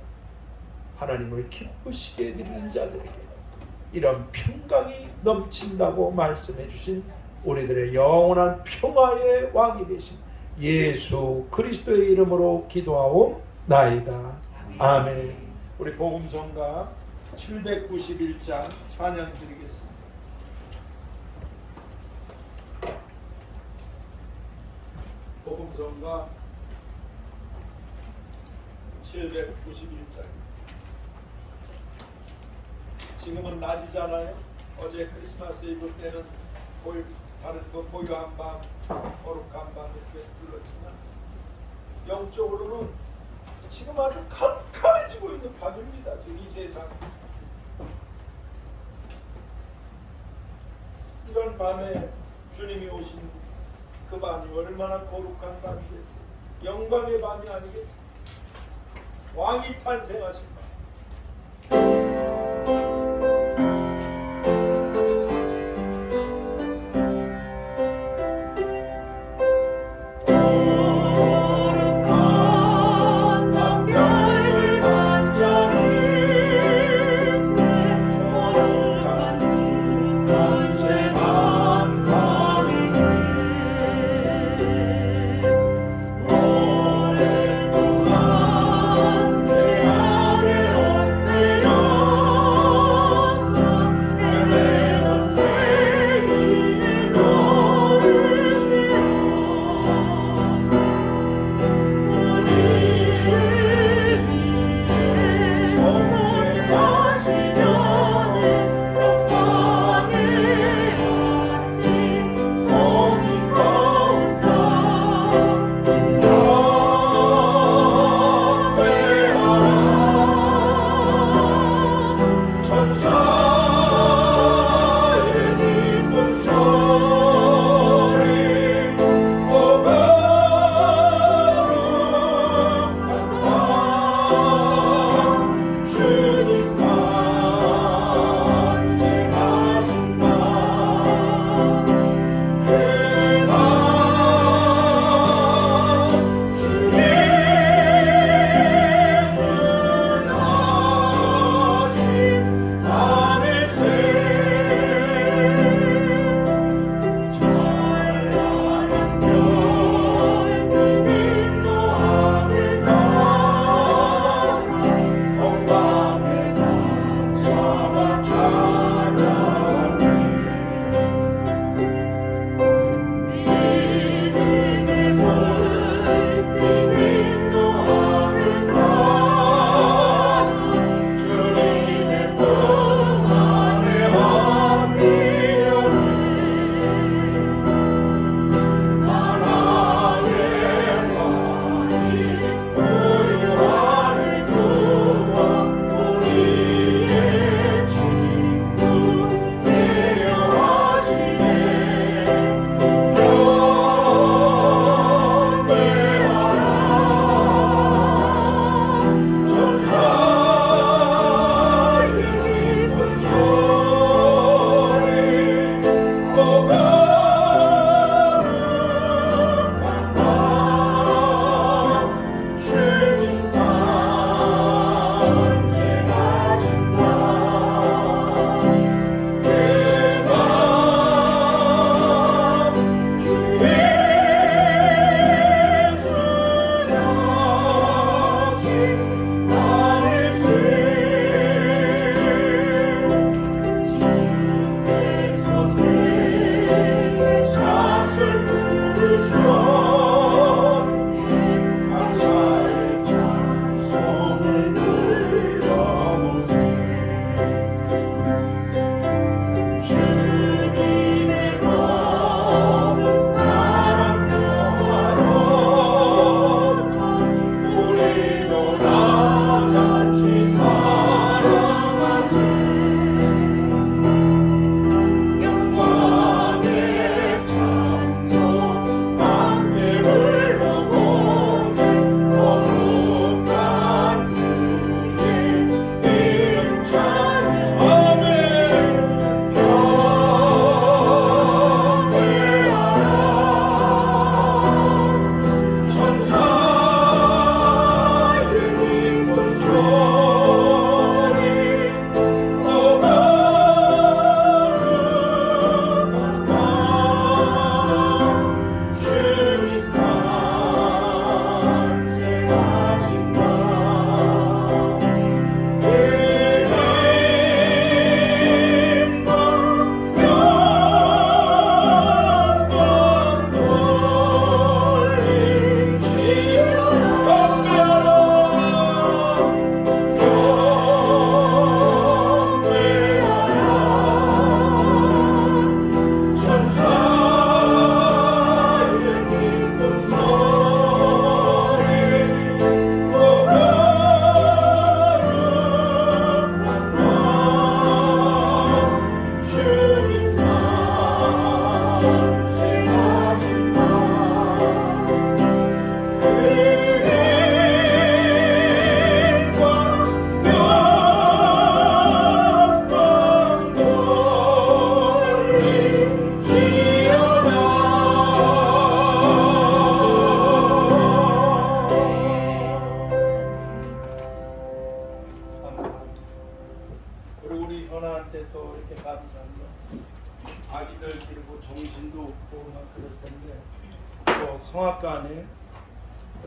하나님을 기쁘시게 해드리는 자들에게 이런 평강이 넘친다고 말씀해 주신 우리들의 영원한 평화의 왕이 되신 예수 그리스도의 이름으로 기도하옵나이다. 아멘. 우리 복음성가 791장 찬양 드리겠습니다. 복음성가 791장. 지금은 낮이잖아요. 어제 크리스마스 이브 때는 다른 거 고요한 밤, 거룩한 밤 이렇게 불렀지만 영적으로는 지금 아주 캄캄해지고 있는 밤입니다. 지금 이 세상. 이런 밤에 주님이 오신 그 밤이 얼마나 거룩한 밤이겠어요. 영광의 밤이 아니겠습니까? 왕이 탄생하신 밤.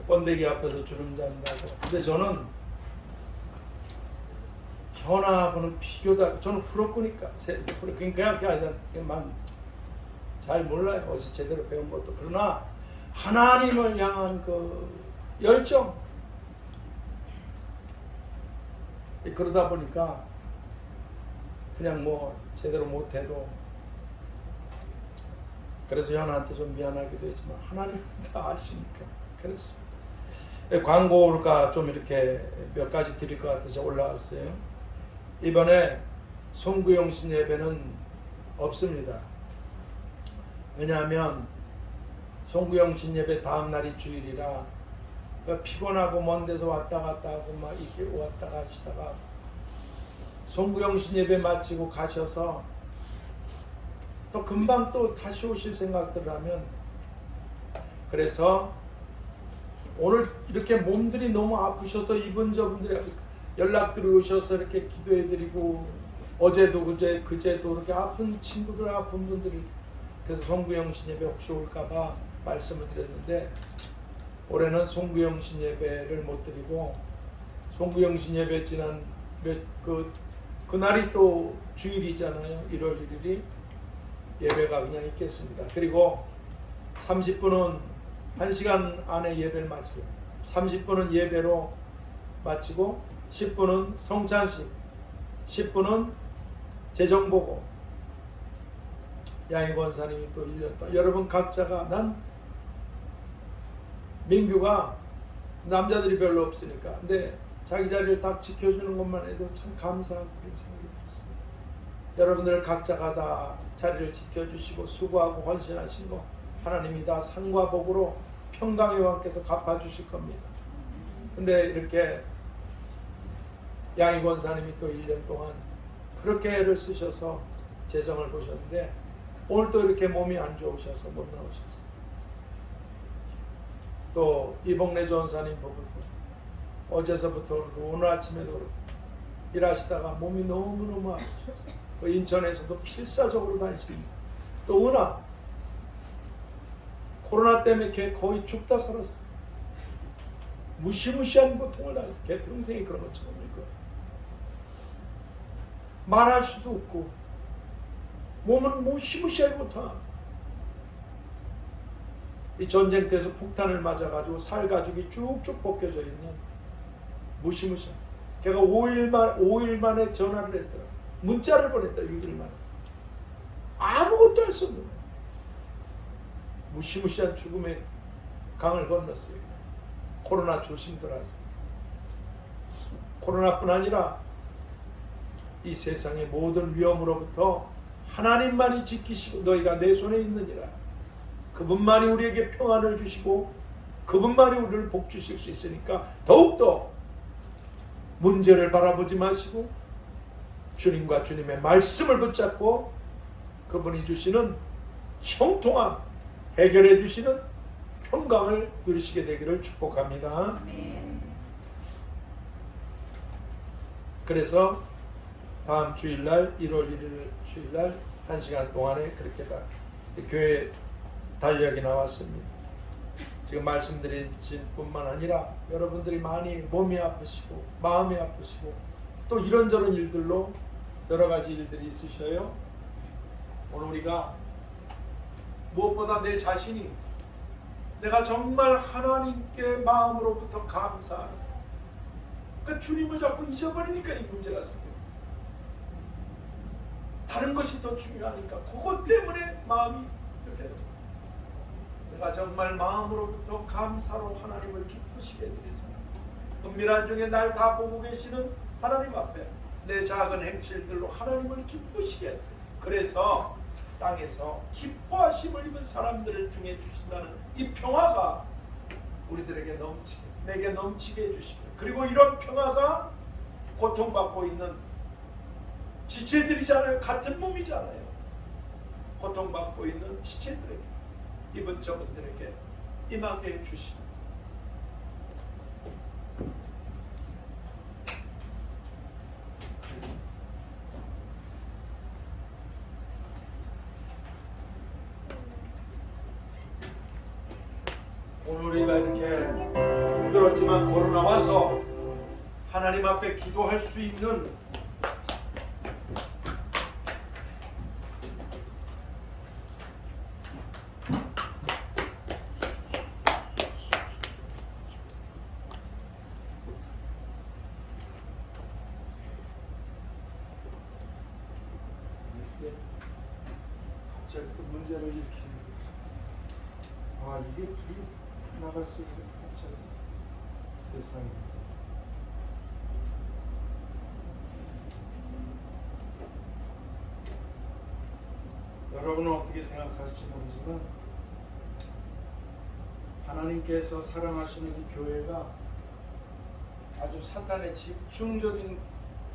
번데기 앞에서 주름 잡는다고. 근데 저는 현아하고는 비교다. 저는 프로꾸니까 그냥 잘 몰라요. 어디서 제대로 배운 것도. 그러나 하나님을 향한 그 열정, 그러다 보니까 그냥 뭐 제대로 못해도, 그래서 현아한테 좀 미안하기도 했지만 하나님 다 아시니까 그랬어. 광고가 좀 이렇게 몇 가지 드릴 것 같아서 올라왔어요. 이번에 송구영신 예배는 없습니다. 왜냐하면 송구영신 예배 다음 날이 주일이라 피곤하고 먼 데서 왔다 갔다 하고 막 이렇게 왔다 가시다가 송구영신 예배 마치고 가셔서 또 금방 또 다시 오실 생각들을 하면, 그래서 오늘 이렇게 몸들이 너무 아프셔서 이분 저분들이 연락들이 오셔서 이렇게 기도해드리고, 어제도 그제도 이렇게 아픈 친구들, 아픈 분들이, 그래서 송구영신 예배 혹시 올까봐 말씀을 드렸는데, 올해는 송구영신 예배를 못 드리고, 송구영신 예배 지난 그날이 또 주일이잖아요. 1월 1일이 예배가 그냥 있겠습니다. 그리고 30분은 1시간 안에 예배를 마치고, 30분은 예배로 마치고, 10분은 성찬식, 10분은 재정보고, 양희 권사님이 또 1년 동안, 여러분 각자가, 난 민규가 남자들이 별로 없으니까, 근데 자기 자리를 딱 지켜주는 것만 해도 참 감사하고 그런 생각이 들었어요. 여러분들 각자가 다 자리를 지켜주시고 수고하고 헌신하신 거 하나님이 다 상과 복으로 평강의 왕께서 갚아주실 겁니다. 근데 이렇게 양희 권사님이 또 1년 동안 그렇게 애를 쓰셔서 재정을 보셨는데, 오늘 또 이렇게 몸이 안 좋으셔서 못 나오셨어요. 또 이봉래 전사님 보고 어제서부터 오늘 아침에도 그렇고 일하시다가 몸이 너무너무 아프셨어요. 그 인천에서도 필사적으로 다니십니다. 또 은하 코로나 때문에 걔 거의 죽다 살았어요. 무시무시한 고통을 당했어요. 걔 평생에 그런 거 처음일 거예요. 말할 수도 없고 몸은 무시무시하게 고통합니다. 이 전쟁 때에서 폭탄을 맞아가지고 살 가죽이 쭉쭉 벗겨져 있는 무시무시한, 걔가 5일 만에 전화를 했더라. 문자를 보냈다. 6일 만에. 아무것도 할 수 없는 거예요. 무시무시한 죽음의 강을 건넜어요. 코로나 조심들 하세요. 코로나뿐 아니라 이 세상의 모든 위험으로부터 하나님만이 지키시고 너희가 내 손에 있느니라. 그분만이 우리에게 평안을 주시고 그분만이 우리를 복 주실 수 있으니까 더욱더 문제를 바라보지 마시고 주님과 주님의 말씀을 붙잡고 그분이 주시는 형통함, 해결해 주시는 평강을 누리시게 되기를 축복합니다. 그래서 다음 주일날 1월 1일 주일날 1시간 동안에 그렇게 교회 달력이 나왔습니다. 지금 말씀드린 뿐만 아니라 여러분들이 많이 몸이 아프시고 마음이 아프시고 또 이런저런 일들로 여러 가지 일들이 있으셔요. 오늘 우리가 무엇보다 내 자신이 내가 정말 하나님께 마음으로부터 감사하는, 그러니까 주님을 자꾸 잊어버리니까 이 문제가 생깁니다. 다른 것이 더 중요하니까 그것 때문에 마음이 이렇게 됩니다. 내가 정말 마음으로부터 감사로 하나님을 기쁘시게 드리사 은밀한 중에 날 다 보고 계시는 하나님 앞에 내 작은 행실들로 하나님을 기쁘시게 해드립니다. 그래서 땅에서 기뻐하심을 입은 사람들 중에 주신다는 이 평화가 우리들에게 넘치게, 내게 넘치게 해주시고, 그리고 이런 평화가 고통받고 있는 지체들이잖아요. 같은 몸이잖아요. 고통받고 있는 지체들에게, 이분 저분들에게 임하게 해주시고, 오늘 우리가 이렇게 힘들었지만 코로나 와서 하나님 앞에 기도할 수 있는 갑자기 그 문제를 일으키는 이게 불이 나갈 수 있어. 갑자기 세상에. 여러분은 어떻게 생각할지 모르지만 하나님께서 사랑하시는 이 교회가 아주 사탄의 집중적인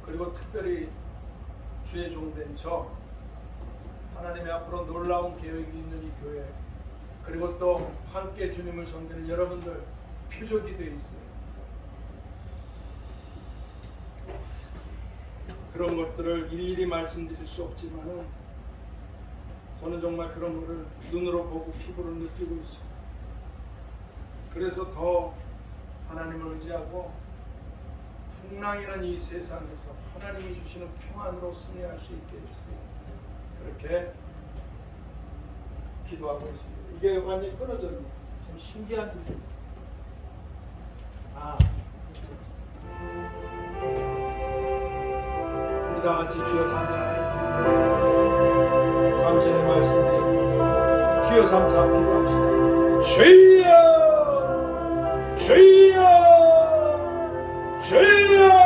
그리고 특별히 주의 종된 저 하나님의 앞으로 놀라운 계획이 있는 이 교회 그리고 또 함께 주님을 섬기는 여러분들 표적이 되어 있어요. 그런 것들을 일일이 말씀드릴 수 없지만은 저는 정말 그런 것을 눈으로 보고 피부로 느끼고 있습니다. 그래서 더 하나님을 의지하고 풍랑이는 이 세상에서 하나님이 주시는 평안으로 승리할 수 있게 해주세요. 그렇게 기도하고 있습니다. 이게 완전히 끊어졌네요. 참 신기한 일입니다. 우리 다 같이 주여 삼창 잠시 내 말씀드리고 주여 삼창 기도합시다. 주여 주여 주여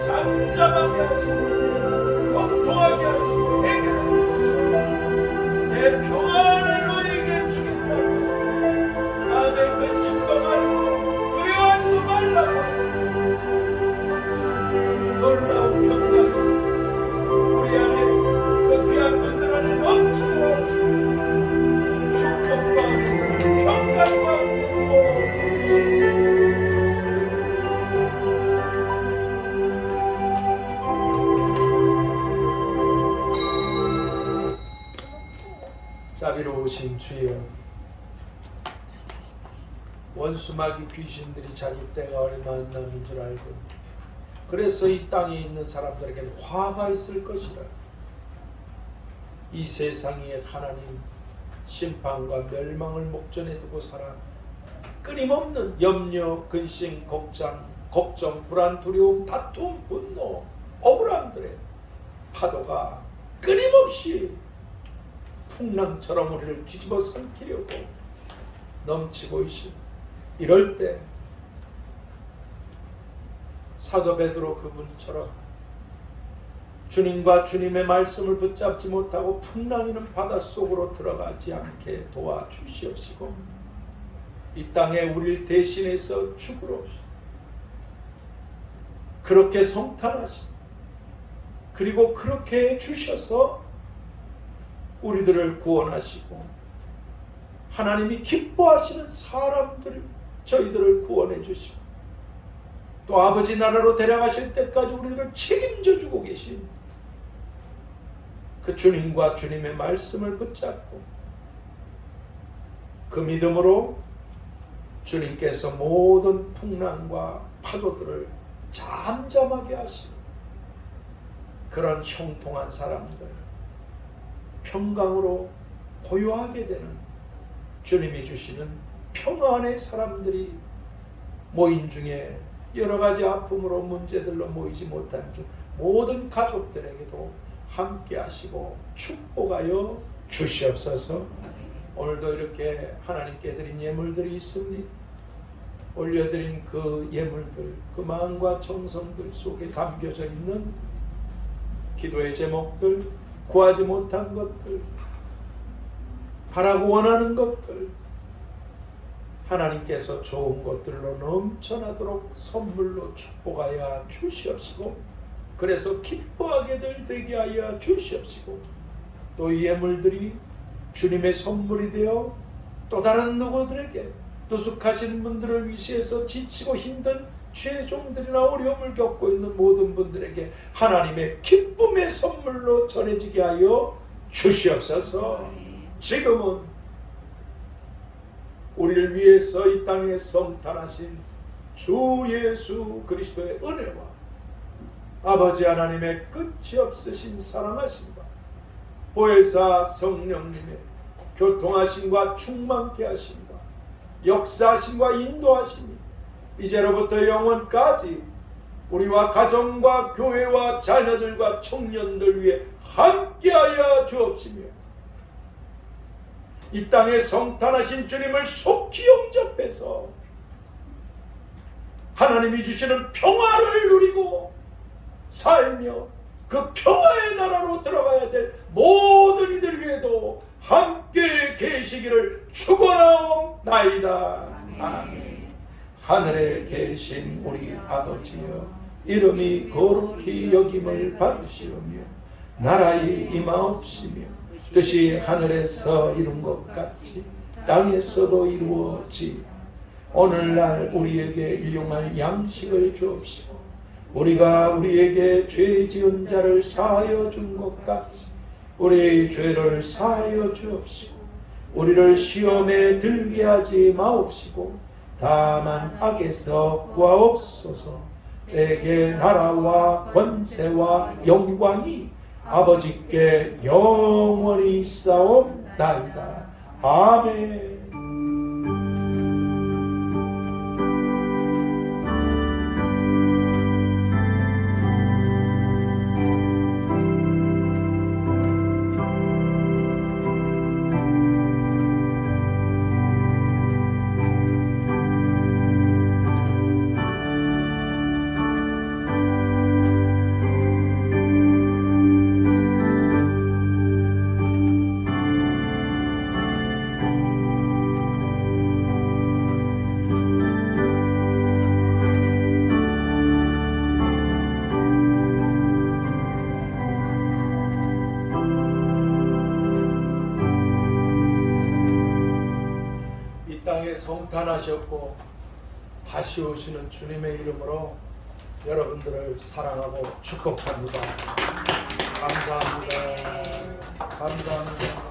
잠잠하게 하시고 통통하게 하시고 해결해 주시고 내 평안을 너에게 주겠다. 남의 근심과 원수마귀 귀신들이 자기 때가 얼마 안 남은 줄 알고 그래서 이 땅에 있는 사람들에게는 화가 있을 것이라. 이 세상에 하나님 심판과 멸망을 목전에 두고 살아 끊임없는 염려, 근심, 걱정, 불안, 두려움, 다툼, 분노, 억울함들의 파도가 끊임없이 풍랑처럼 우리를 뒤집어 삼키려고 넘치고 있습니다. 이럴 때 사도 베드로 그분처럼 주님과 주님의 말씀을 붙잡지 못하고 풍랑이는 바닷속으로 들어가지 않게 도와주시옵시고 이 땅에 우리를 대신해서 죽으러 그렇게 성탄하시 그리고 그렇게 해주셔서 우리들을 구원하시고 하나님이 기뻐하시는 사람들 저희들을 구원해 주시고 또 아버지 나라로 데려가실 때까지 우리들을 책임져 주고 계신 그 주님과 주님의 말씀을 붙잡고 그 믿음으로 주님께서 모든 풍랑과 파도들을 잠잠하게 하시는 그런 형통한 사람들 평강으로 고요하게 되는 주님이 주시는 평안의 사람들이 모인 중에 여러 가지 아픔으로 문제들로 모이지 못한 중 모든 가족들에게도 함께 하시고 축복하여 주시옵소서. 오늘도 이렇게 하나님께 드린 예물들이 있습니다. 올려드린 그 예물들, 그 마음과 정성들 속에 담겨져 있는 기도의 제목들, 구하지 못한 것들, 바라고 원하는 것들, 하나님께서 좋은 것들로 넘쳐나도록 선물로 축복하여 주시옵시고 그래서 기뻐하게들 되게 하여 주시옵시고 또 이 예물들이 주님의 선물이 되어 또 다른 누구들에게 노숙하신 분들을 위시해서 지치고 힘든 죄종들이나 어려움을 겪고 있는 모든 분들에게 하나님의 기쁨의 선물로 전해지게 하여 주시옵소서. 지금은 우리를 위해서 이 땅에 성탄하신 주 예수 그리스도의 은혜와 아버지 하나님의 끝이 없으신 사랑하심과 보혜사 성령님의 교통하심과 충만케 하심과 역사하심과 인도하심이 이제로부터 영원까지 우리와 가정과 교회와 자녀들과 청년들 위해 함께하여 주옵시며 이 땅에 성탄하신 주님을 속히 영접해서 하나님이 주시는 평화를 누리고 살며 그 평화의 나라로 들어가야 될 모든 이들 위에도 함께 계시기를 축원하옵나이다. 아멘. 하늘에 계신 우리 아버지여 이름이 거룩히 여김을 받으시오며 나라의 임하옵시며 뜻이 하늘에서 이룬 것 같이 땅에서도 이루어지 오늘날 우리에게 일용할 양식을 주옵시고 우리가 우리에게 죄 지은 자를 사하여 준 것 같이 우리의 죄를 사하여 주옵시고 우리를 시험에 들게 하지 마옵시고 다만 악에서 구하옵소서. 내게 나라와 권세와 영광이 아버지께 영원히 있사옵나이다. 아멘. 성탄하셨고 다시 오시는 주님의 이름으로 여러분들을 사랑하고 축복합니다. 감사합니다. 감사합니다.